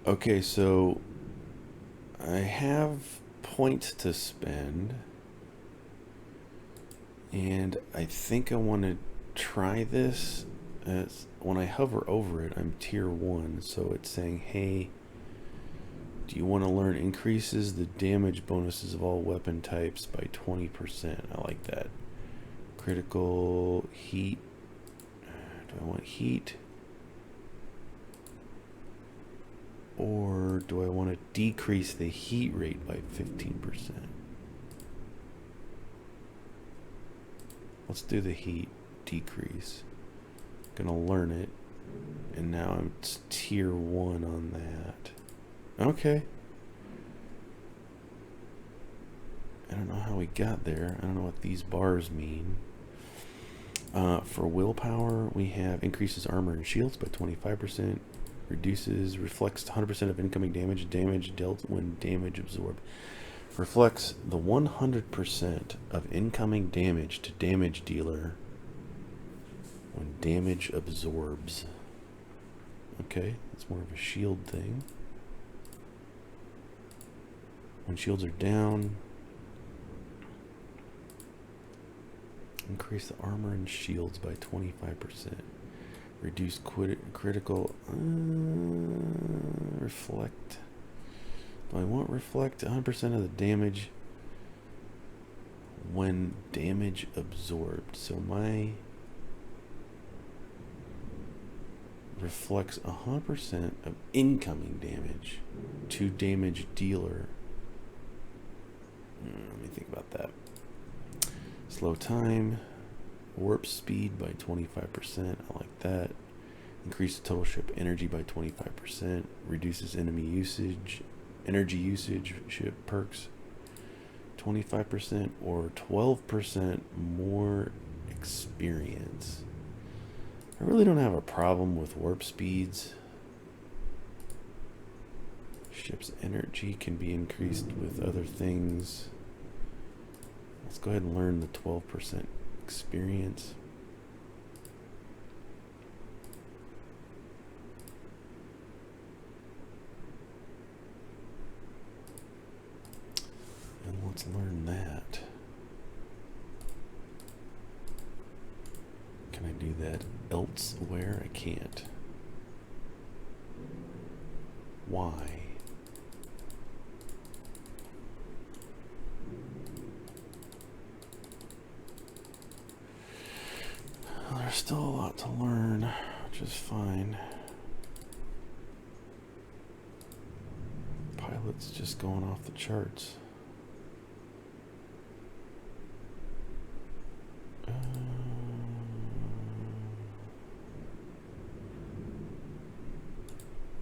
Okay, so I have points to spend, and I think I want to try this. When I hover over it, I'm tier 1, so it's saying, hey, do you want to learn increases the damage bonuses of all weapon types by 20%? I like that. Critical heat. Do I want heat? Or do I want to decrease the heat rate by 15%? Let's do the heat decrease. Gonna learn it. And now I'm tier 1 on that. Okay. I don't know how we got there. I don't know what these bars mean. For willpower, we have increases armor and shields by 25%. Reflects 100% of incoming damage dealt when damage absorbed. Reflects the 100% of incoming damage to damage dealer when damage absorbs. Okay, it's more of a shield thing. When shields are down, increase the armor and shields by 25%. Reduce critical reflect. Do I want reflect 100% of the damage when damage absorbed? So my reflects 100% of incoming damage to damage dealer. Let me think about that. Slow time. Warp speed by 25%. I like that. Increase the total ship energy by 25%. Reduces enemy usage. Energy usage ship perks 25% or 12% more experience. I really don't have a problem with warp speeds. Ship's energy can be increased with other things. Let's go ahead and learn the 12% experience. And let's learn that. Can I do that elsewhere? I can't. Why? Well, there's still a lot to learn, which is fine. Pilot's just going off the charts.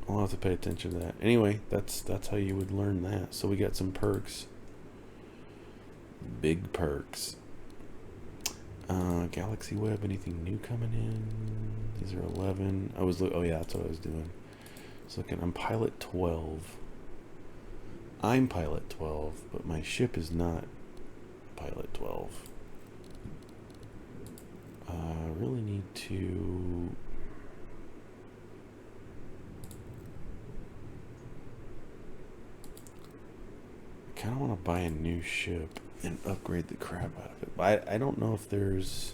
I'll have to pay attention to that. Anyway, that's how you would learn that. So we got some perks. Big perks. Galaxy Web, anything new coming in? These are 11. Oh yeah, that's what I was doing. So looking, I'm pilot 12. I'm pilot 12, but my ship is not pilot 12. I really need to... I kind of want to buy a new ship and upgrade the crap out of it. But I don't know if there's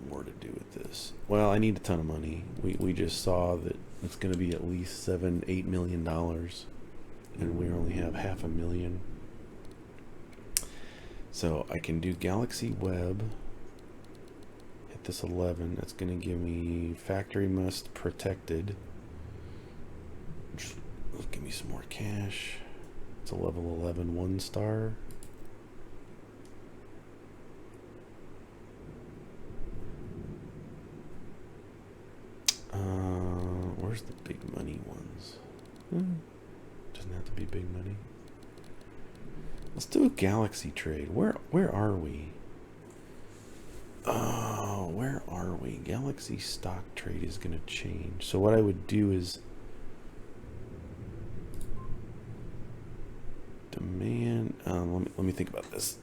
more to do with this. Well, I need a ton of money. We just saw that it's going to be at least $7-8 million, and we only have $500,000. So I can do Galaxy Web. Hit this 11. That's going to give me Factory Must Protected. Give me some more cash. It's a level 11 1-star. Where's the big money ones? Doesn't have to be big money. Let's do a galaxy trade. Where are we? Oh, where are we? Galaxy stock trade is going to change. So what I would do is demand. Let me think about this.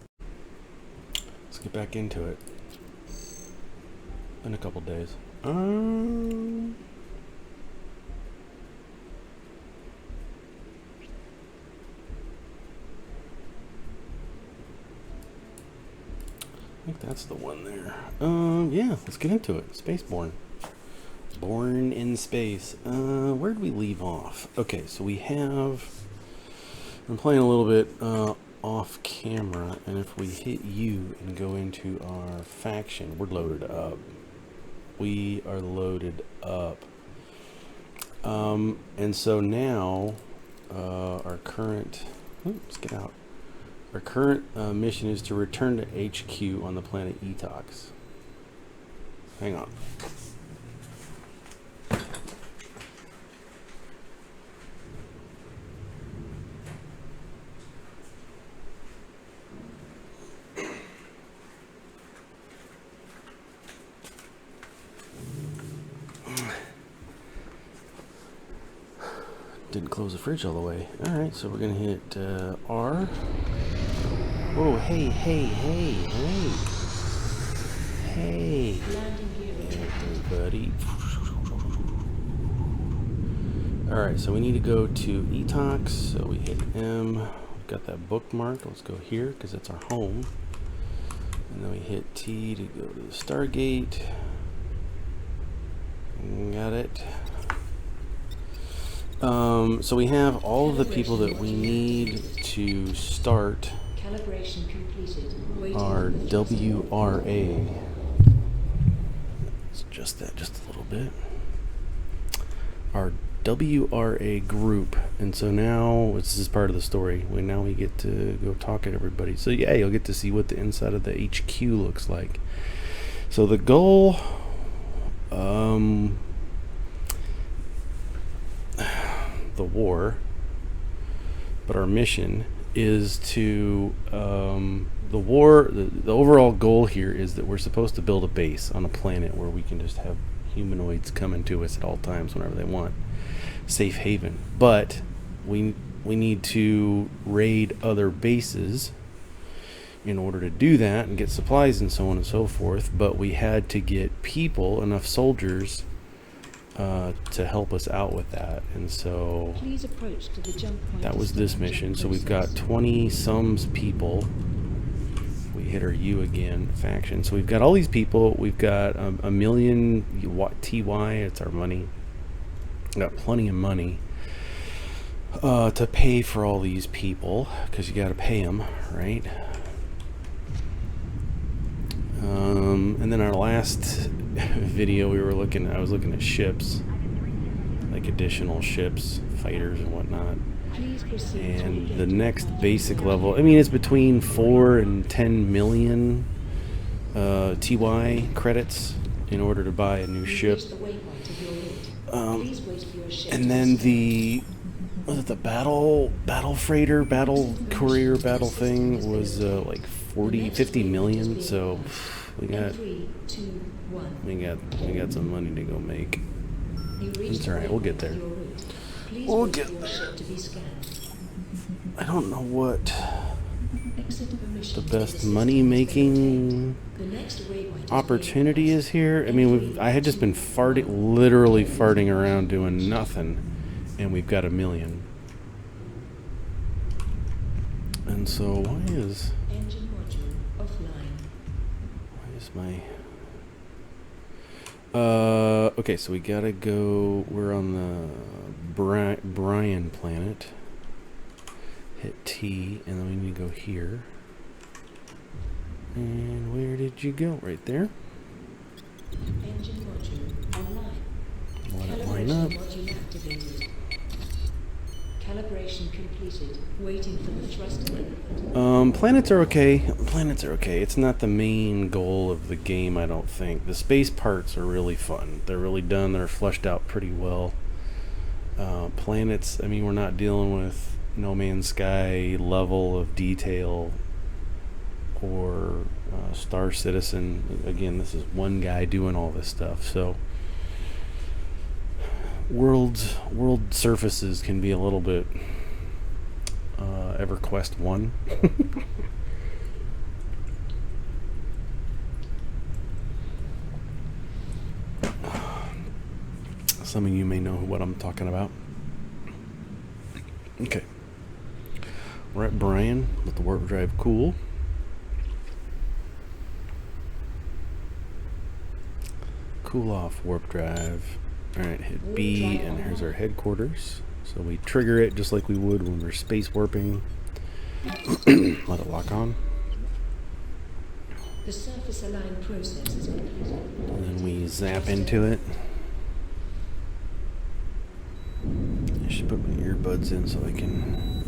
Let's get back into it in a couple days. that's the one there. Yeah, let's get into it. Spacebourne. Born in space. Where did we leave off? Okay, so we have... I'm playing a little bit off camera, and if we hit U and go into our faction, we're loaded up. We are loaded up. And so now, our current... let's get out. Our current mission is to return to HQ on the planet Etox. Hang on. Didn't close the fridge all the way. Alright, so we're gonna hit R. Whoa, hey. Hey, everybody. Alright, so we need to go to Etox. So we hit M. We've got that bookmarked. Let's go here because that's our home. And then we hit T to go to the Stargate. Got it. So we have all of the people that we need to start our WRA. Let's adjust that just a little bit. Our WRA group. And so now, this is part of the story. Now we get to go talk to everybody. So yeah, you'll get to see what the inside of the HQ looks like. So the goal... the war, but our mission is to the overall goal here is that we're supposed to build a base on a planet where we can just have humanoids coming to us at all times whenever they want. Safe haven. But we need to raid other bases in order to do that and get supplies and so on and so forth, but we had to get people, enough soldiers to help us out with that, and so please approach to the jump point. That was this mission. So we've got 20-some people. We hit our U again, faction. So we've got all these people. We've got a million TY. It's our money. Got plenty of money to pay for all these people because you got to pay them, right? And then our last video, I was looking at ships, like additional ships, fighters and whatnot. And the next basic level, I mean, it's between 4 and 10 million TY credits in order to buy a new ship. And then the battle freighter, battle courier, battle thing was like 50 million. So we got some money to go make. It's alright, we'll get there. We'll get there. I don't know what the best money making opportunity is here. I mean, I had just been literally farting around doing nothing, and we've got 1 million. And so why is my okay, so we gotta go, we're on the Brian planet. Hit T, and then we need to go here. And where did you go? Right there. Engine module online. Let it line up. Calibration completed. Waiting for the thrust. Planets are okay. Planets are okay. It's not the main goal of the game, I don't think. The space parts are really fun. They're really done. They're fleshed out pretty well. Planets, I mean, we're not dealing with No Man's Sky level of detail or Star Citizen. Again, this is one guy doing all this stuff. So world surfaces can be a little bit EverQuest 1. Some of you may know what I'm talking about. Okay. We're at Brian with the warp drive. Cool. cool off warp drive. Alright, hit B, and here's our headquarters. So we trigger it just like we would when we're space warping. Let it lock on. The surface align process is complete. And then we zap into it. I should put my earbuds in so I can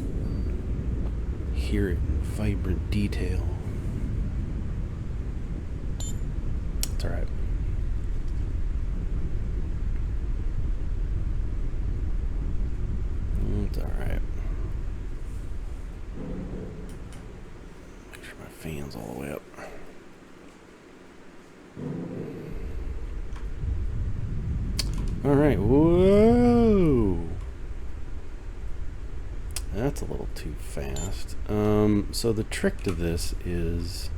hear it in vibrant detail. It's alright. It's alright. Make sure my fan's all the way up. Alright, whoa! That's a little too fast. So the trick to this is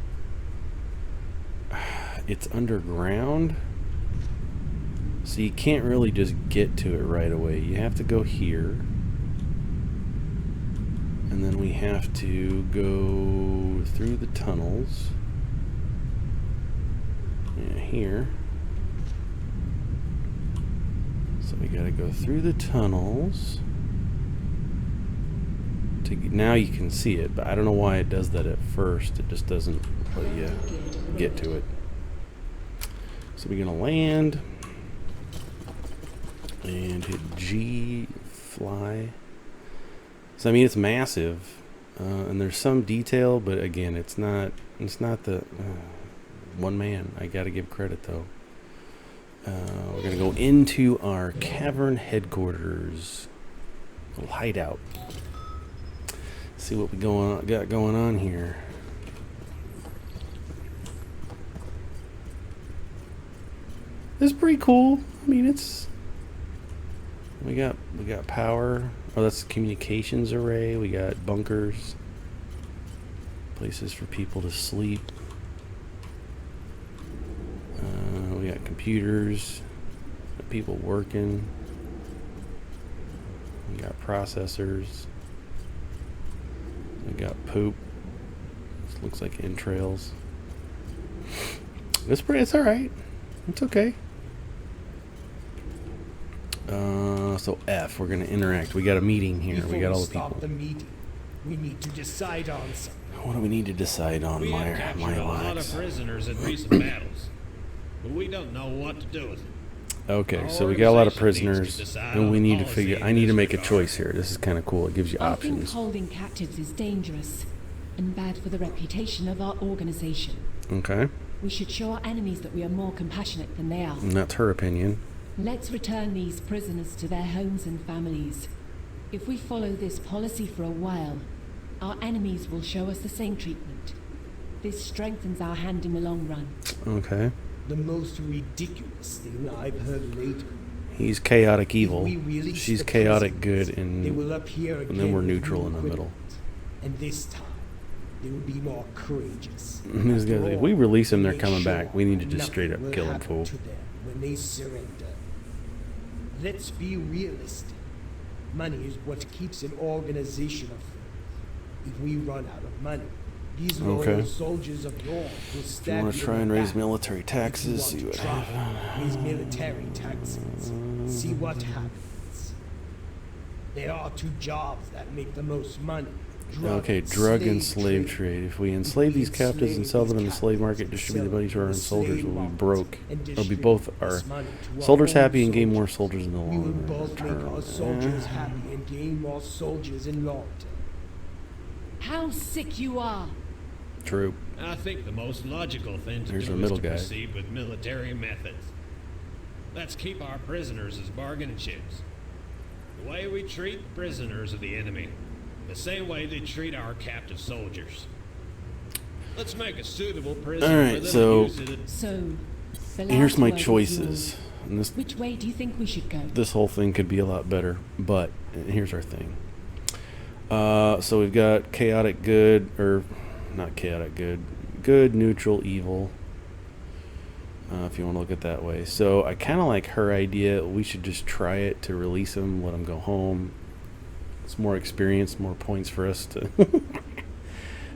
it's underground, so you can't really just get to it right away. You have to go here, and then we have to go through the tunnels. Yeah, here. So we gotta go through the tunnels. Now you can see it, but I don't know why it does that at first. It just doesn't let you get to it. So we're gonna land and hit G, fly. So I mean, it's massive, and there's some detail, but again, it's not the one man. I gotta give credit though. We're gonna go into our cavern headquarters, little hideout. See what we got going on here. It's pretty cool. I mean, it's we got power. Oh, that's the communications array. We got bunkers, places for people to sleep. We got computers, people working. We got processors. We got poop. This looks like entrails. It's alright. It's okay. So F, we're gonna interact. We got a meeting here. Before we got all the start people. the meeting, we need to decide on something. What do we need to decide on, We my have captured a lot of lads? prisoners in recent battles, but we don't know what to do with them. Okay, Our so we got a lot of organization needs to prisoners, decide and on we need to policy figure. in I need to this make a regard. choice here. This is kind of cool. It gives you I think options. holding captives is dangerous and bad for the reputation of our organization. Okay, We should show our enemies that we are more compassionate than they are. and that's her opinion. Let's return these prisoners to their homes and families. If we follow this policy for a while, our enemies will show us the same treatment. This strengthens our hand in the long run. Okay, The most ridiculous thing I've heard lately. he's chaotic evil. If we release She's the chaotic prisoners, good, they and will appear then again we're with neutral new in the middle. equipment. And this time, they will be more courageous. These guys, After if all, we release them, they're make coming sure back. We need to just nothing straight up will kill them, happen fool. to them when they surrender. Let's be realistic. Money is what keeps an organization afloat. If we run out of money, these loyal Okay. soldiers of yours will If you stab want you to try in and the raise back. military If taxes, you see want what to try, happens. raise military taxes. See what happens. There are two jobs that make the most money. Okay, drug and slave trade. If we enslave these captives and sell them in the slave market, distribute the money to our own soldiers, we'll be broke. It'll be both our soldiers happy and gain more soldiers in the We will long both make term. our soldiers happy and gain more soldiers in long term. How sick you are! True. I think the most logical thing to There's do our is middle to guy. proceed with military methods. Let's keep our prisoners as bargaining chips. The way we treat prisoners of the enemy, the same way they treat our captive soldiers. Let's make a suitable prison All right, for them so- to use it. So, the Here's last my word is choices. yours. And Which way do you think we should go? this whole thing could be a lot better, but here's our thing. So we've got chaotic good, or not chaotic good, good, neutral, evil. If you want to look at it that way. So I kind of like her idea. We should just try it to release them, let them go home. It's more experience, more points for us to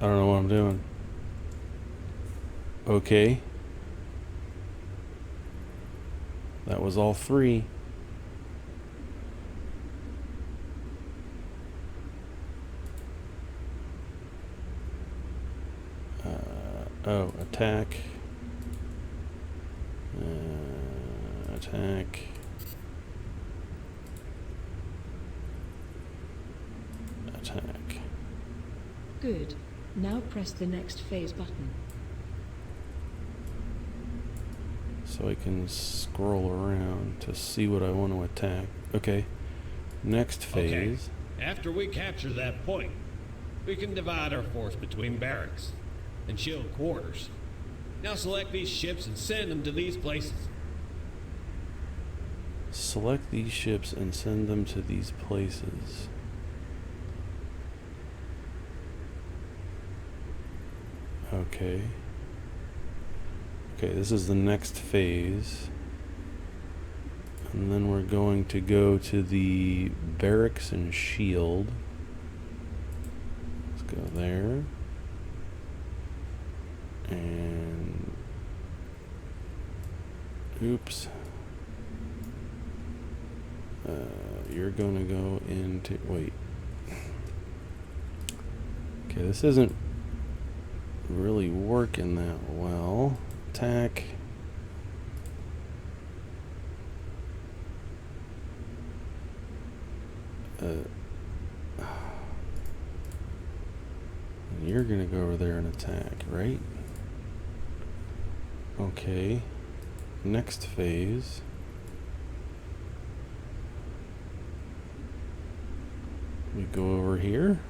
I don't know what I'm doing. Okay. That was all 3. Oh, attack. Attack. Attack. Good. Now press the next phase button. So I can scroll around to see what I want to attack. Okay. Next phase. Okay. After we capture that point, we can divide our force between barracks and shield quarters. Now select these ships and send them to these places. Select these ships and send them to these places. Okay. Okay, this is the next phase. And then we're going to go to the barracks and shield. Let's go there. And oops. You're gonna go into, wait. Okay, this isn't really working that well. Attack. You're gonna go over there and attack, right? Okay. Next phase. We go over here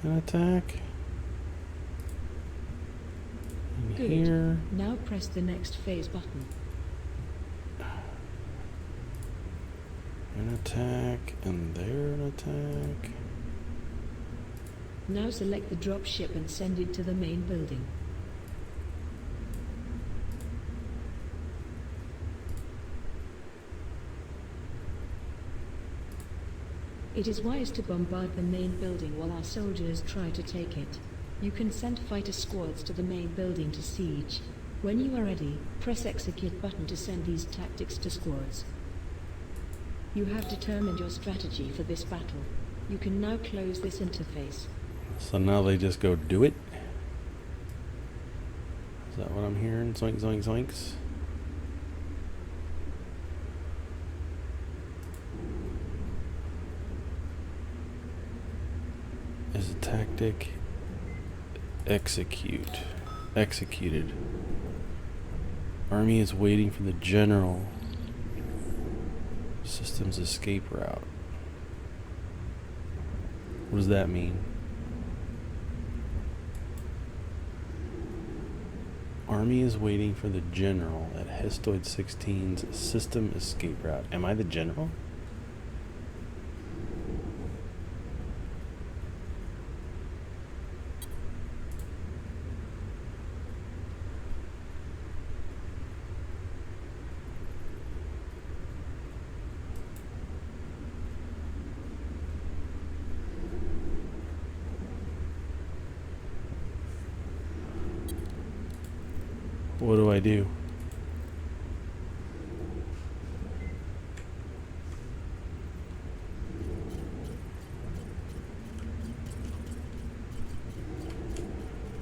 and attack. And Good. here. Now press the next phase button. An attack, and there an attack. Now select the drop ship and send it to the main building. It is wise to bombard the main building while our soldiers try to take it. You can send fighter squads to the main building to siege. When you are ready, press execute button to send these tactics to squads. You have determined your strategy for this battle. You can now close this interface. So now they just go do it? Is that what I'm hearing? Zoink, zoink, zoinks. Is a tactic executed. Army is waiting for the general. Systems escape route. What does that mean? Army is waiting for the general at Histoid 16's system escape route. Am I the general? What do I do?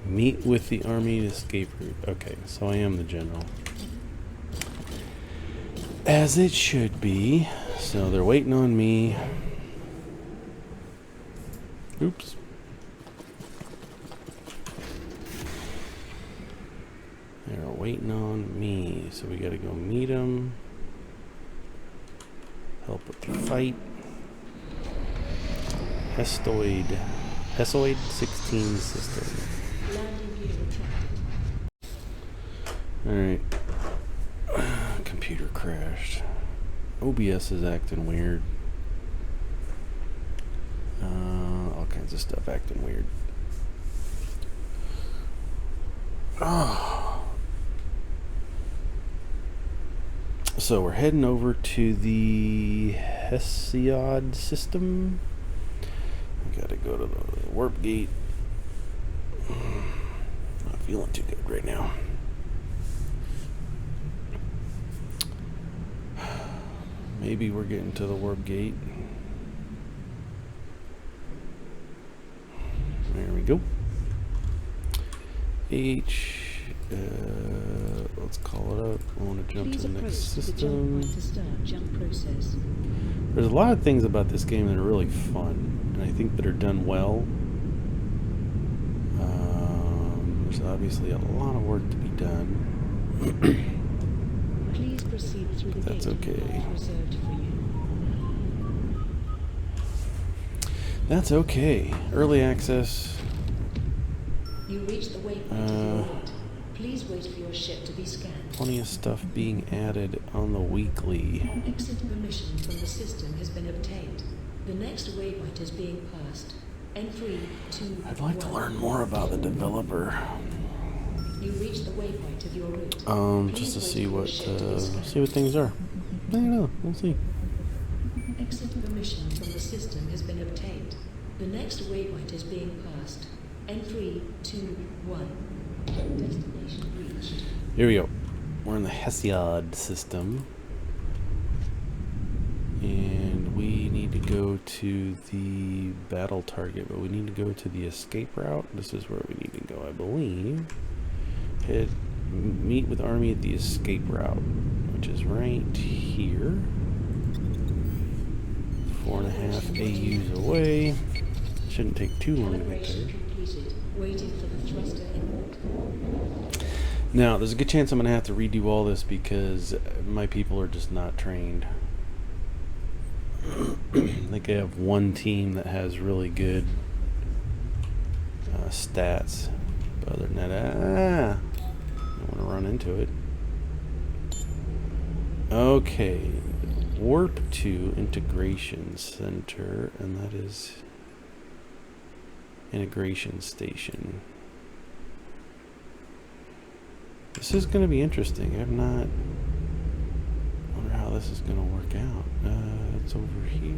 Meet with the army escape route. Okay, so I am the general. As it should be. So they're waiting on me. Oops. They're waiting on me. So we gotta go meet them. Help with the fight. Histoid 16 system. Landing gear retracted. Alright. Computer crashed. OBS is acting weird. All kinds of stuff acting weird. Oh. So we're heading over to the Hesiod system. We gotta go to the warp gate. Not feeling too good right now. Maybe we're getting to the warp gate. There we go. H. Let's call it up. I want to jump Please to the next approach the jump system. point to start jump process. There's a lot of things about this game that are really fun, and I think that are done well. There's obviously a lot of work to be done. Please proceed through the That's gate okay. reserved for you. That's okay. Early access. You reach the waypoint of your route. Please wait for your ship to be scanned. Plenty of stuff being added on the weekly. Exit permission from the system has been obtained. The next waypoint is being passed. N3, 2, I'd like to 1. learn more about the developer. You reach the waypoint of your route. Just to Please see wait for your what ship to be scanned. things are. I don't know. We'll see. Exit permission from the system has been obtained. The next waypoint is being passed. N3, 2, 1. Destination reached. Here we go. We're in the Hesiod system. And we need to go to the battle target, but we need to go to the escape route. This is where we need to go, I believe. Meet with army at the escape route, which is right here. 4.5 AUs away. Shouldn't take too long to get Calibration there. completed. Waiting for the thruster input. Now, there's a good chance I'm going to have to redo all this because my people are just not trained. I think I have one team that has really good stats. But other than that, I don't want to run into it. Okay. Warp to Integration Center, and that is Integration Station. This is going to be interesting. I've not... I wonder how this is going to work out. It's over here.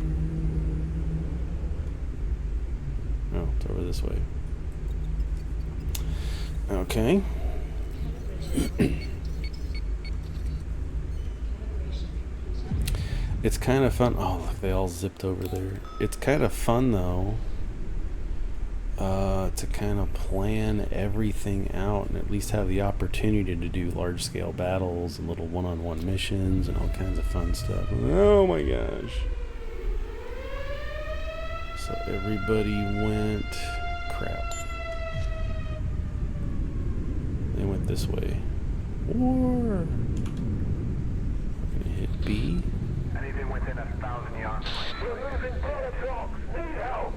Oh, it's over this way. Okay. It's kind of fun. Oh, look, they all zipped over there. It's kind of fun, though, to kind of plan everything out and at least have the opportunity to do large-scale battles and little one-on-one missions and all kinds of fun stuff. Oh, my gosh. So everybody went... Crap. They went this way. War! We're going to hit B. Anything within 1,000 yards. We're losing Protox. Need help.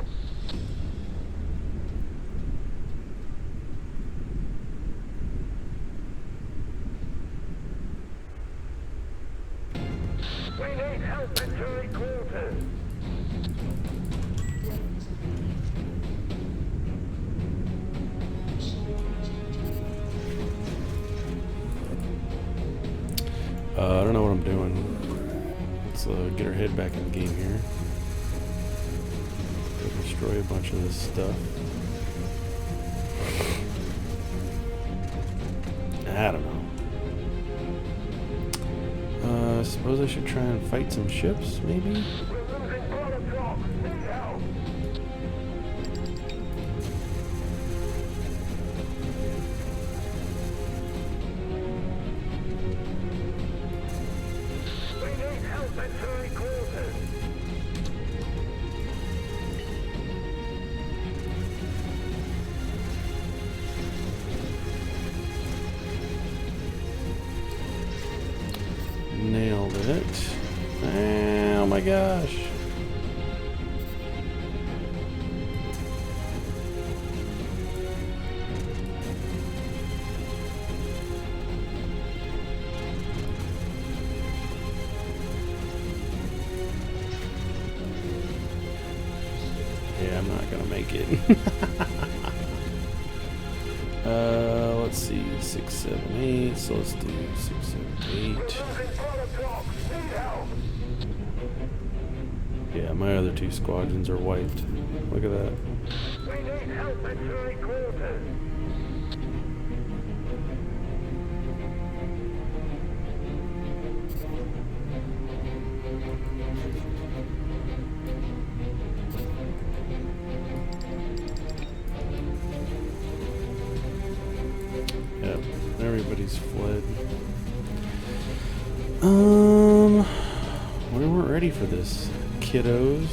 We need help in turret quarters. I don't know what I'm doing. Let's get our head back in the game here. Go destroy a bunch of this stuff. I don't know. I suppose I should try and fight some ships, maybe? We're losing Protox. Need help. We need help in turret quarters. Nailed it. Oh my gosh. Yeah, I'm not gonna make it. Let's see, 6, 7, 8. So let's do 6, 7, 8. Losing Protox. Need help. Yeah, my other two squadrons are wiped. Look at that. We need need help at your quarters. Yep, everybody's fled. We weren't ready for this, kiddos.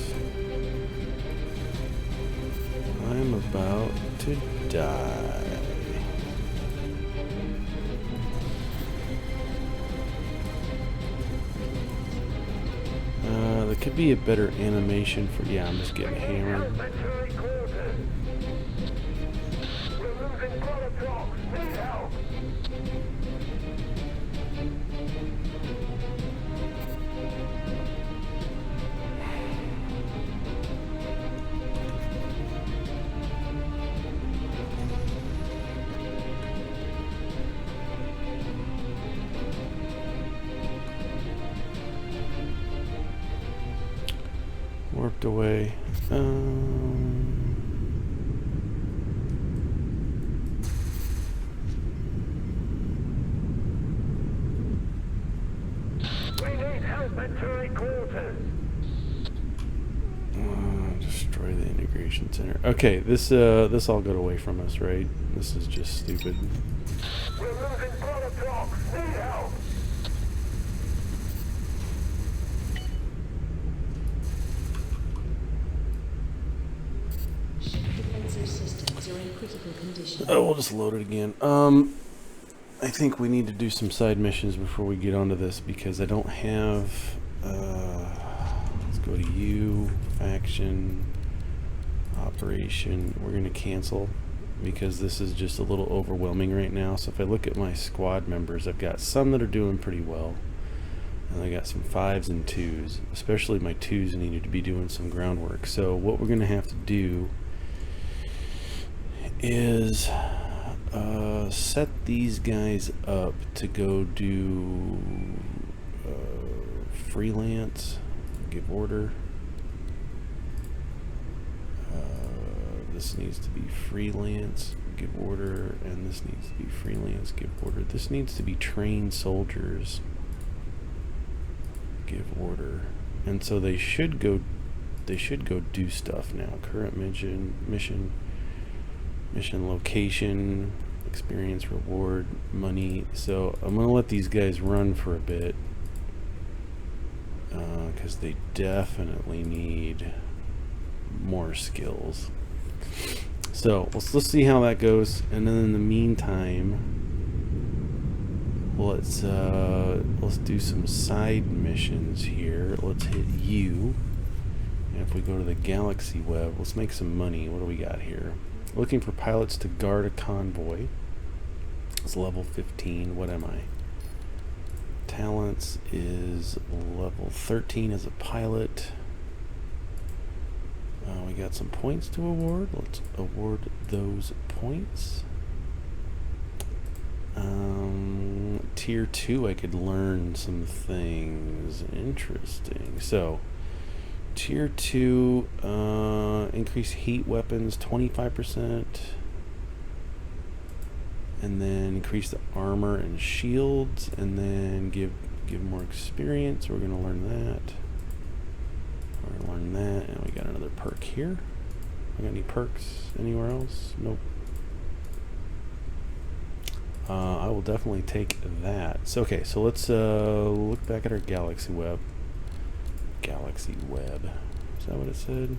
I'm about to die. There could be a better animation for. Yeah, I'm just getting hammered. Help at your quarters. We're losing product blocks. Need help. Warped away. We need help at your quarters. Destroy the integration center. Okay, this all got away from us, right? This is just stupid. We're losing product blocks. Need help. Ship defensive systems are in critical condition. Oh, we'll just load it again. I think we need to do some side missions before we get onto this because I don't have. Let's go to you, faction, operation. We're gonna cancel because this is just a little overwhelming right now. So if I look at my squad members, I've got some that are doing pretty well, and I got some 5s and 2s. Especially my 2s needed to be doing some groundwork. So what we're gonna have to do is set these guys up to go do freelance, give order. This needs to be freelance, give order, and this needs to be freelance, give order. This needs to be trained soldiers, give order. And so they should go do stuff now. Current mission location, experience, reward, money. So I'm gonna let these guys run for a bit because they definitely need more skills. So let's see how that goes, and then in the meantime, let's do some side missions here. Let's hit you, and if we go to the galaxy web, let's make some money. What do we got here? Looking for pilots to guard a convoy. It's level 15. What am I? Talents is level 13 as a pilot. We got some points to award. Let's award those points. Tier 2, I could learn some things. Interesting. So, Tier 2, increase heat weapons 25%. And then increase the armor and shields. And then give more experience. We're going to learn that. We're gonna learn that, and we got another perk here. We got any perks anywhere else? Nope. I will definitely take that. So okay, so let's look back at our galaxy web. Galaxy web. Is that what it said?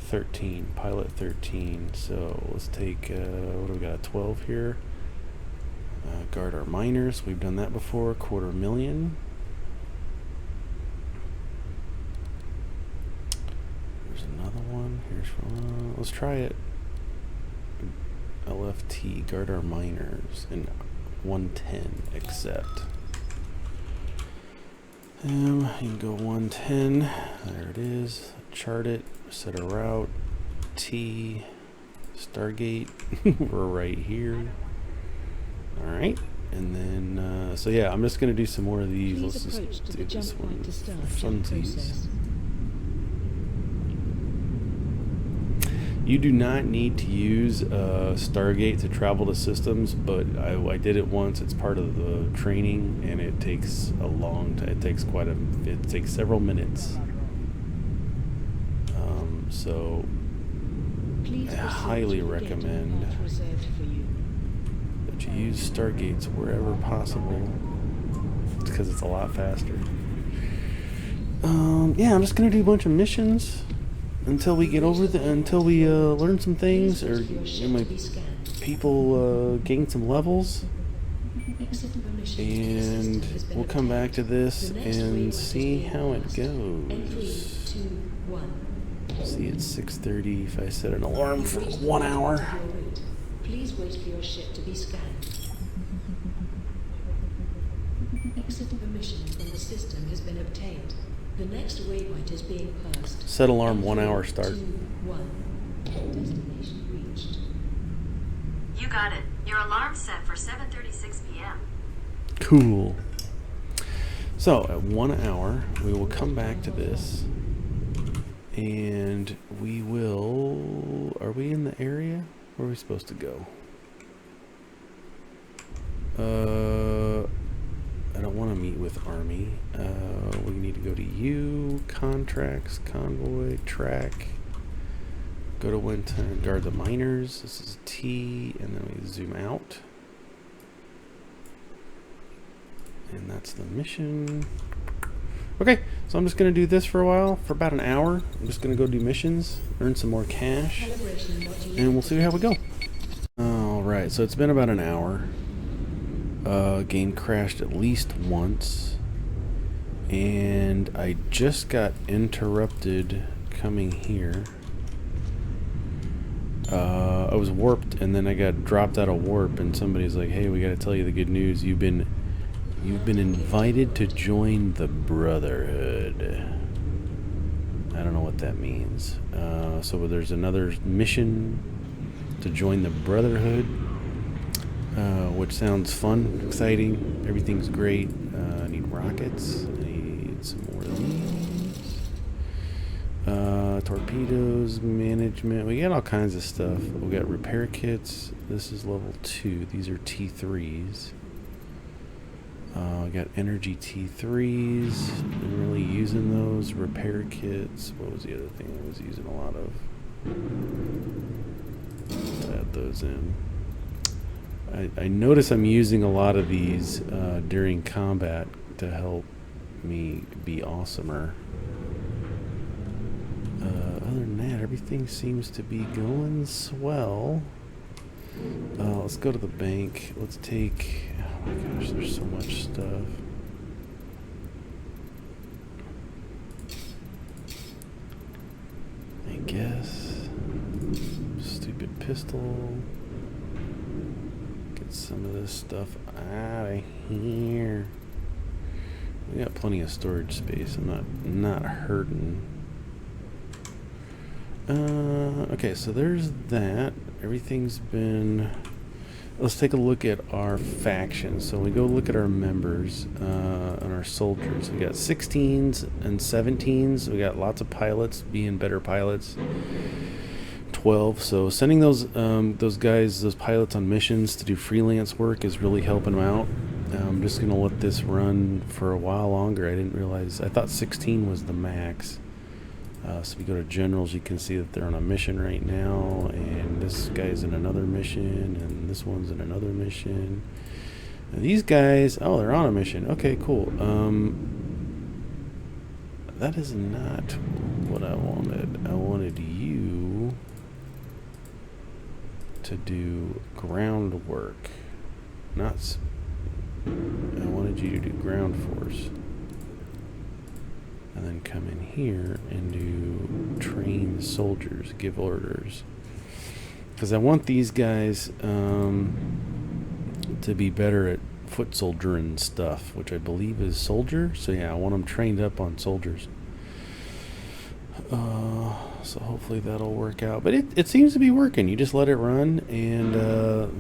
13, pilot 13. So let's take what do we got? A 12 here. Guard our miners. We've done that before. 250,000. Another one. Here's one. Let's try it. LFT, guard our miners, and 110 accept. You can go 110. There it is. Chart it. Set a route. T. Stargate. We're right here. All right. And then, so yeah, I'm just gonna do some more of these. Please Let's approach just to do the this jump one. point to start for jump funsies. process. You do not need to use Stargate to travel to systems, but I did it once. It's part of the training, and it takes a long time. It takes several minutes. So Please I proceed highly to the gate recommend path reserved for you. that you use Stargates wherever possible, because it's a lot faster. Yeah, I'm just gonna do a bunch of missions until we get over until we learn some things, or my people gain some levels, and we'll come back to this and see how it goes. See, it's 6:30. If I set an alarm for 1 hour. Please wait for your ship to be scanned. Exit permission from the system has been obtained. The next waypoint is being passed. Set alarm 1 hour start. 2, 1. Destination reached. You got it. Your alarm's set for 7:36 p.m. Cool. So at 1 hour, we will come back to this, and we will. Are we in the area? Where are we supposed to go? I don't want to meet with Army. We need to go to U, contracts, convoy, track. Go to Winton, guard the miners. This is T, and then we zoom out. And that's the mission. Okay, so I'm just going to do this for a while, for about an hour. I'm just going to go do missions, earn some more cash, and we'll see how we go. Alright, so it's been about an hour. Game crashed at least once, and I just got interrupted coming here. I was warped, and then I got dropped out of warp, and somebody's like, "Hey, we got to tell you the good news. You've been invited to join the Brotherhood." I don't know what that means. So there's another mission to join the Brotherhood, which sounds fun, exciting. Everything's great. I need rockets. I need some more of these. Torpedoes, management. We got all kinds of stuff. We got repair kits. This is level 2. These are T3s. I got energy T3s. Been really using those. Repair kits. What was the other thing I was using a lot of? Add those in. I notice I'm using a lot of these during combat to help me be awesomer. Other than that, everything seems to be going swell. Let's go to the bank. Let's take... Oh my gosh, there's so much stuff. I guess. Stupid pistol. Get some of this stuff out of here. We got plenty of storage space. I'm not hurting. Okay, so there's that. Everything's been... Let's take a look at our factions. So we go look at our members and our soldiers. We got 16s and 17s. We got lots of pilots being better pilots. 12. So sending those guys, those pilots, on missions to do freelance work is really helping them out. I'm just gonna let this run for a while longer. I didn't realize. I thought 16 was the max. So we go to generals, you can see that they're on a mission right now, and this guy's in another mission, and this one's in another mission. And these guys, oh, they're on a mission. Okay, cool. That is not what I wanted. I wanted you to do ground work. I wanted you to do ground force. And then come in here and do train soldiers, give orders. Because I want these guys to be better at foot soldiering stuff, which I believe is soldier. So yeah, I want them trained up on soldiers. So hopefully that'll work out. But it seems to be working. You just let it run, and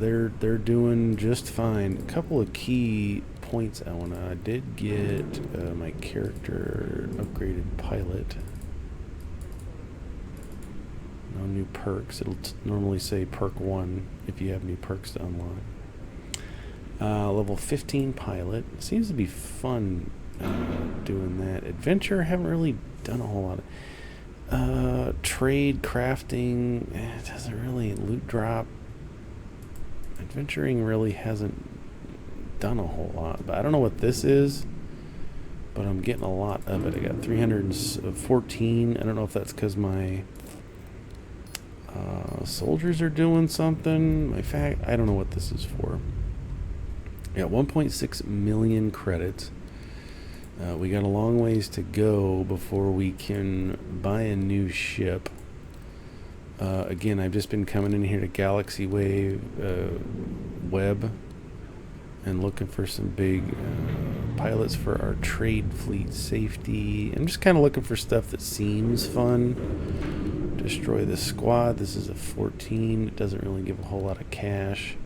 they're doing just fine. A couple of key points I did get my character upgraded pilot. No new perks. It'll normally say perk 1 if you have new perks to unlock. Level 15 pilot. Seems to be fun doing that. Adventure, haven't really done a whole lot of. Trade, crafting, it doesn't really. Loot drop. Adventuring really hasn't done a whole lot. But I don't know what this is, but I'm getting a lot of it. I got 314. I don't know if that's because my soldiers are doing something. I don't know what this is for. I got 1.6 million credits. We got a long ways to go before we can buy a new ship. Again, I've just been coming in here to Galaxy Web and looking for some big pilots for our trade fleet safety. I'm just kind of looking for stuff that seems fun. Destroy the squad. This is a 14. It doesn't really give a whole lot of cash.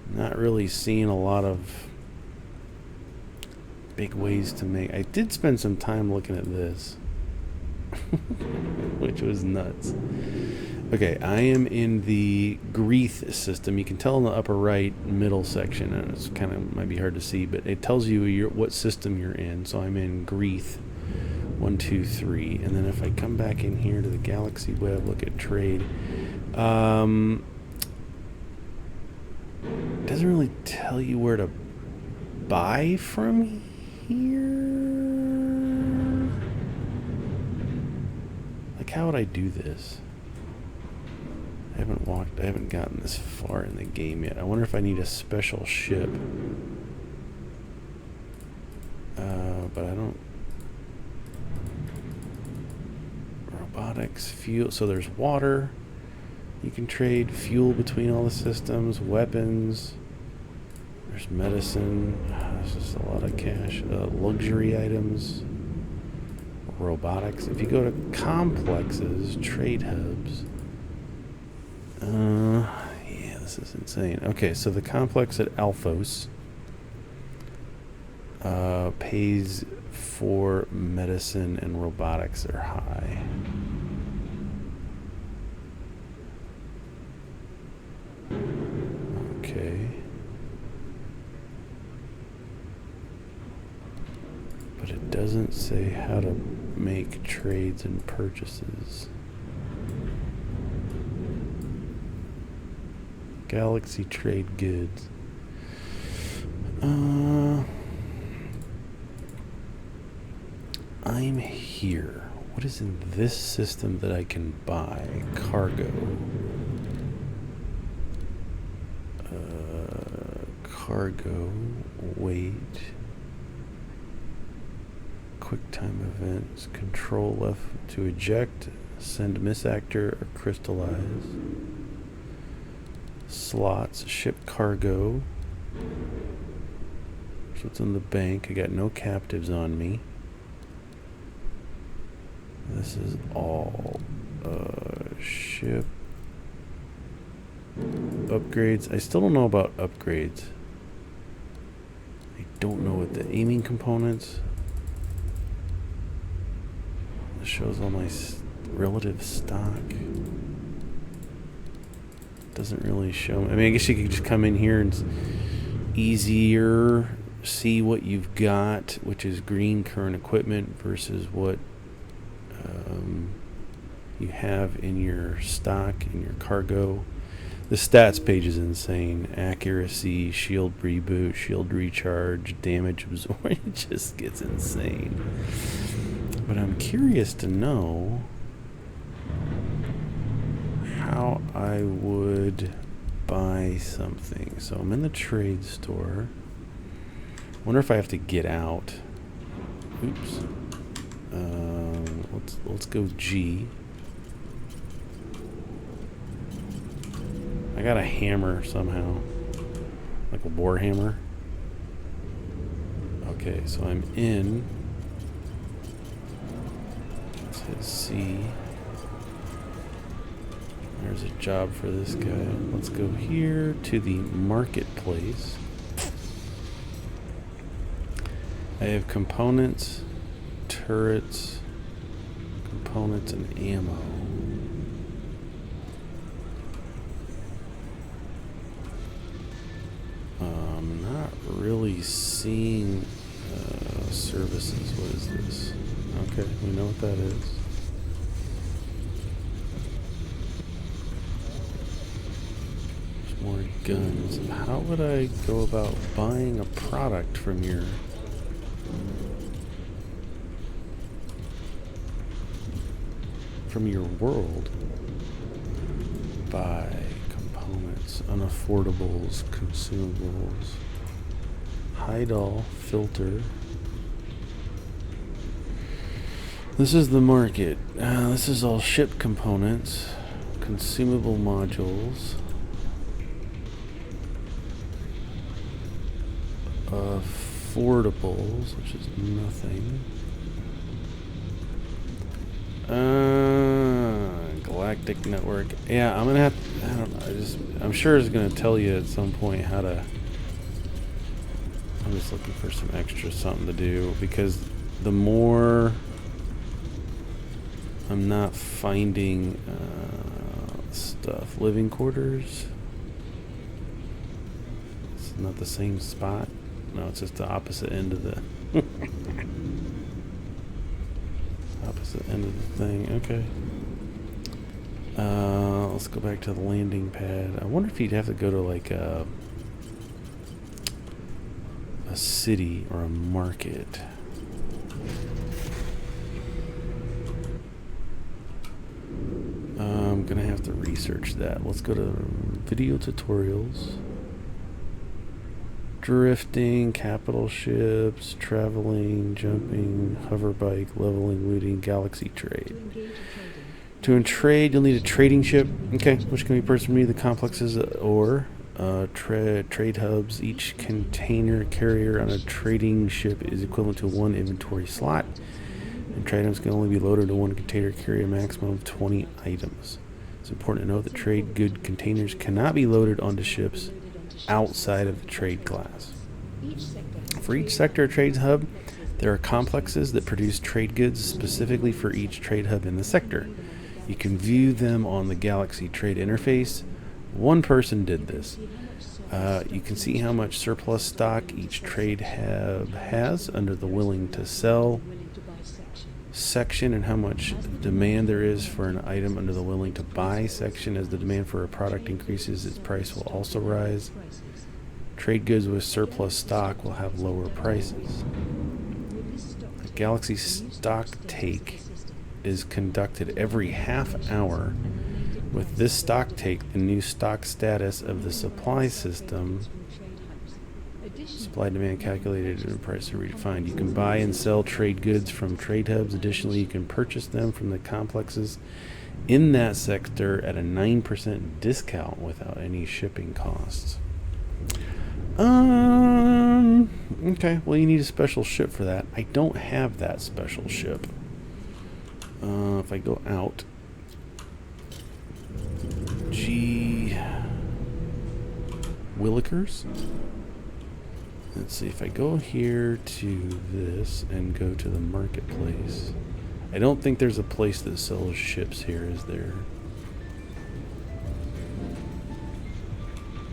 Not really seeing a lot of big ways to make. I did spend some time looking at this, which was nuts. Okay, I am in the Greeth system. You can tell in the upper right middle section, and it's kind of might be hard to see, but it tells you what system you're in. So I'm in Greeth 1, 2, 3, and then if I come back in here to the Galaxy Web, look at trade. Doesn't really tell you where to buy from here. Like, how would I do this? I haven't gotten this far in the game yet. I wonder if I need a special ship. But I don't. Robotics, fuel. So there's water. You can trade fuel between all the systems, weapons. There's medicine. There's just a lot of cash. Luxury items. Robotics. If you go to complexes, trade hubs. Yeah, this is insane. Okay, so the complex at Alphos pays for medicine and robotics are high. Okay. But it doesn't say how to make trades and purchases. Galaxy Trade Goods. I'm here. What is in this system that I can buy? Cargo. Cargo. Weight. QuickTime events. Control left to eject. Send misactor or crystallize. Slots. Ship cargo. So it's in the bank. I got no captives on me. This is all ship upgrades. I still don't know about upgrades. I don't know what the aiming components. This shows all my relative stock. Doesn't really show. I mean, I guess you could just come in here and easier see what you've got, which is green current equipment versus what you have in your stock, in your cargo. The stats page is insane. Accuracy, shield reboot, shield recharge, damage absorb. It just gets insane. But I'm curious to know how I would buy something. So I'm in the trade store. Wonder if I have to get out. Oops. Let's go G. I got a hammer somehow, like a war hammer. Okay, so I'm in. Let's hit C. There's a job for this guy. Let's go here to the marketplace. I have components, turrets, components, and ammo. seeing services. What is this? Okay, we know what that is. There's more guns. How would I go about buying a product from your world? Buy components, unaffordables, consumables, hide all, filter. This is the market. This is all ship components, consumable modules, affordables, which is nothing. Galactic network. Yeah, I'm gonna have. I don't know. I'm sure it's gonna tell you at some point how to. I'm just looking for some extra something to do because the more I'm not finding stuff. Living quarters. It's not the same spot. No, it's just the opposite end of the. Opposite end of the thing. Okay. Let's go back to the landing pad. I wonder if you'd have to go to like a city or a market. I'm gonna have to research that. Let's go to video tutorials. Drifting, capital ships, traveling, jumping, hover bike, leveling, looting, galaxy trade. To trade, you'll need a trading ship. Okay, which can be purchased from either the complexes or trade hubs. Each container carrier on a trading ship is equivalent to one inventory slot. And trade items can only be loaded to one container carry a maximum of 20 items. It's important to note that trade good containers cannot be loaded onto ships outside of the trade class. For each sector or trade hub, there are complexes that produce trade goods specifically for each trade hub in the sector. You can view them on the Galaxy Trade interface. One person did this. You can see how much surplus stock each trade hub has under the willing to sell section and how much demand there is for an item under the willing to buy section. As the demand for a product increases, its price will also rise. Trade goods with surplus stock will have lower prices. A Galaxy stock take is conducted every half hour. With this stock take, the new stock status of the supply system, supply demand calculated and price are redefined. You can buy and sell trade goods from trade hubs. Additionally, you can purchase them from the complexes in that sector at a 9% discount without any shipping costs. Okay, well, you need a special ship for that. I don't have that special ship. If I go out, Willikers. Let's see, if I go here to this and go to the marketplace, I don't think there's a place that sells ships here, is there?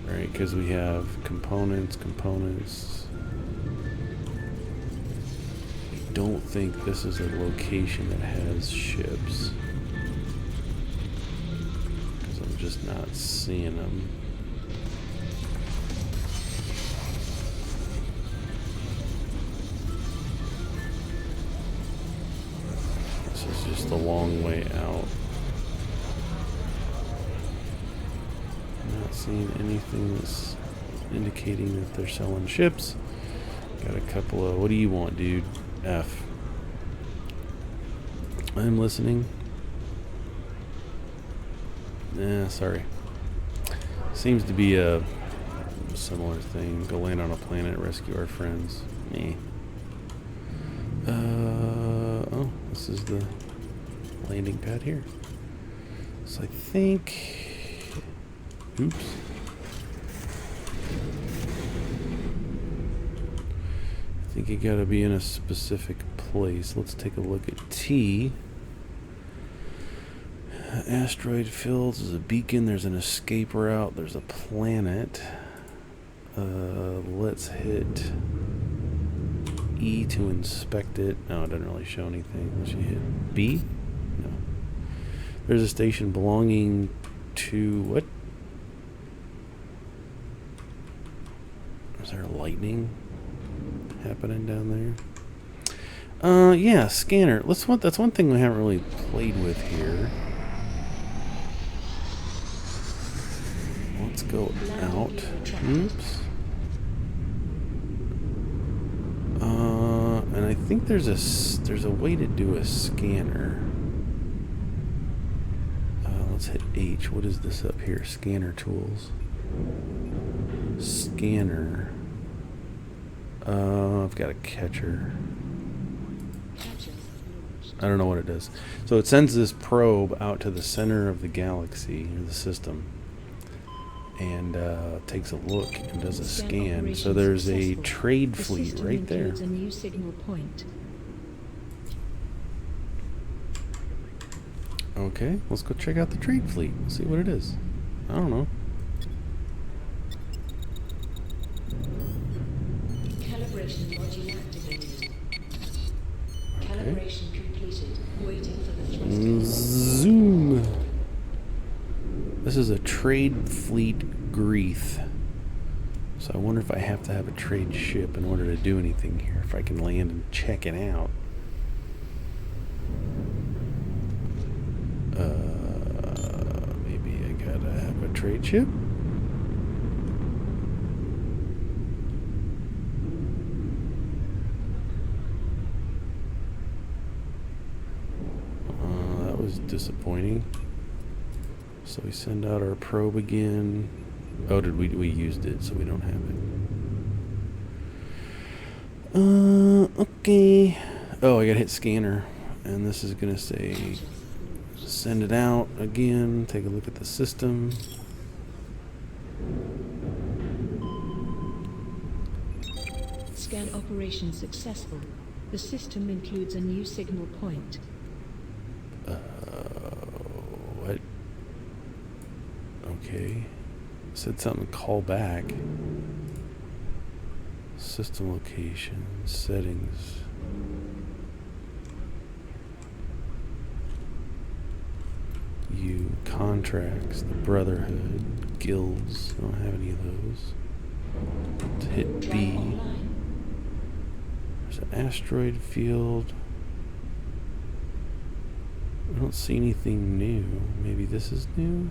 Alright, because we have components. I don't think this is a location that has ships. Because I'm just not seeing them. This is just a long way out. I'm not seeing anything that's indicating that they're selling ships. Got a couple of... What do you want, dude? F. I'm listening. Sorry. Seems to be a similar thing. Go land on a planet, rescue our friends. Me. Oh, this is the landing pad here. So I think... Oops. I think you gotta be in a specific place. Let's take a look at T. Asteroid fields, there's a beacon, there's an escape route, there's a planet. Let's hit E to inspect it. No, it doesn't really show anything unless you hit B. No. There's a station belonging to what? Is there lightning happening down there? Yeah, scanner. That's one thing we haven't really played with here. Let's go out. Oops. And I think there's a way to do a scanner. Let's hit H. What is this up here? Scanner tools. Scanner. I've got a catcher. I don't know what it does. So it sends this probe out to the center of the galaxy, or the system, and takes a look and does a scan. So there's a trade fleet right there. A new signal point. Okay, let's go check out the trade fleet. See what it is. I don't know. Calibration module activated. Calibration completed. Waiting for the thrusters. Zoom. This is a trade fleet Greeth. So I wonder if I have to have a trade ship in order to do anything here. If I can land and check it out. Maybe I gotta have a trade ship. That was disappointing. So we send out our probe again. Oh, we used it, so we don't have it. Okay. Oh, I gotta hit scanner, and this is gonna say send it out again. Take a look at the system. Scan operation successful. The system includes a new signal point. What? Okay. Said something, call back. System location, settings. You, contracts, the Brotherhood, guilds. I don't have any of those. To hit B. There's an asteroid field. I don't see anything new. Maybe this is new?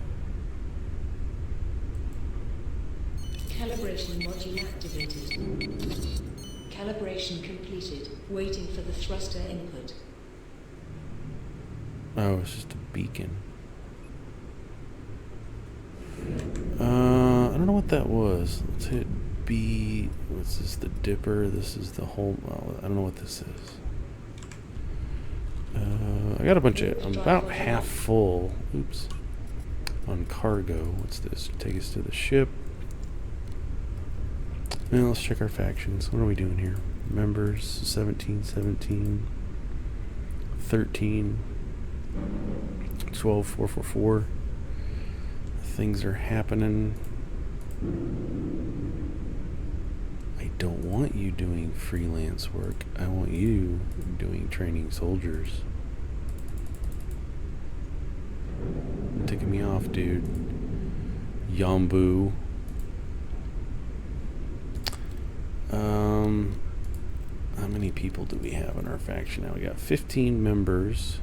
Calibration module activated. Calibration completed. Waiting for the thruster input. Oh, it's just a beacon. I don't know what that was. Let's hit B. What's this? The dipper. This is the whole. Well, I don't know what this is. I got a bunch of. I'm about half full. Oops. On cargo. What's this? Take us to the ship. Now let's check our factions. What are we doing here? Members 17, 17, 13, 12, 444. Things are happening. I don't want you doing freelance work. I want you doing training soldiers. You're ticking me off, dude. Yambu. How many people do we have in our faction now? We got 15 members.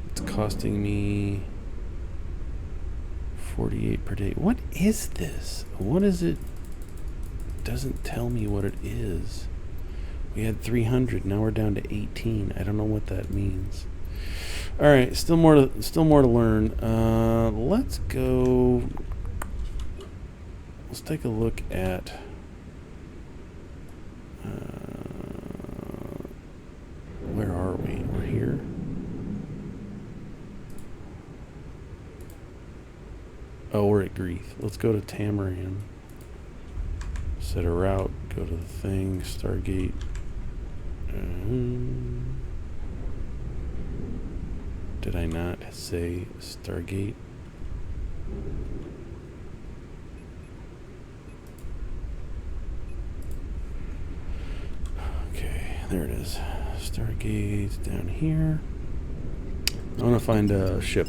It's costing me 48 per day. What is this? What is it? Doesn't tell me what it is. We had 300. Now we're down to 18. I don't know what that means. All right, still more to learn. Let's go. Let's take a look at. Where are we? We're here. Oh, we're at Greeth. Let's go to Tamaran. Set a route. Go to the thing. Stargate. Did I not say Stargate? there it is. Stargate down here. I want to find a ship.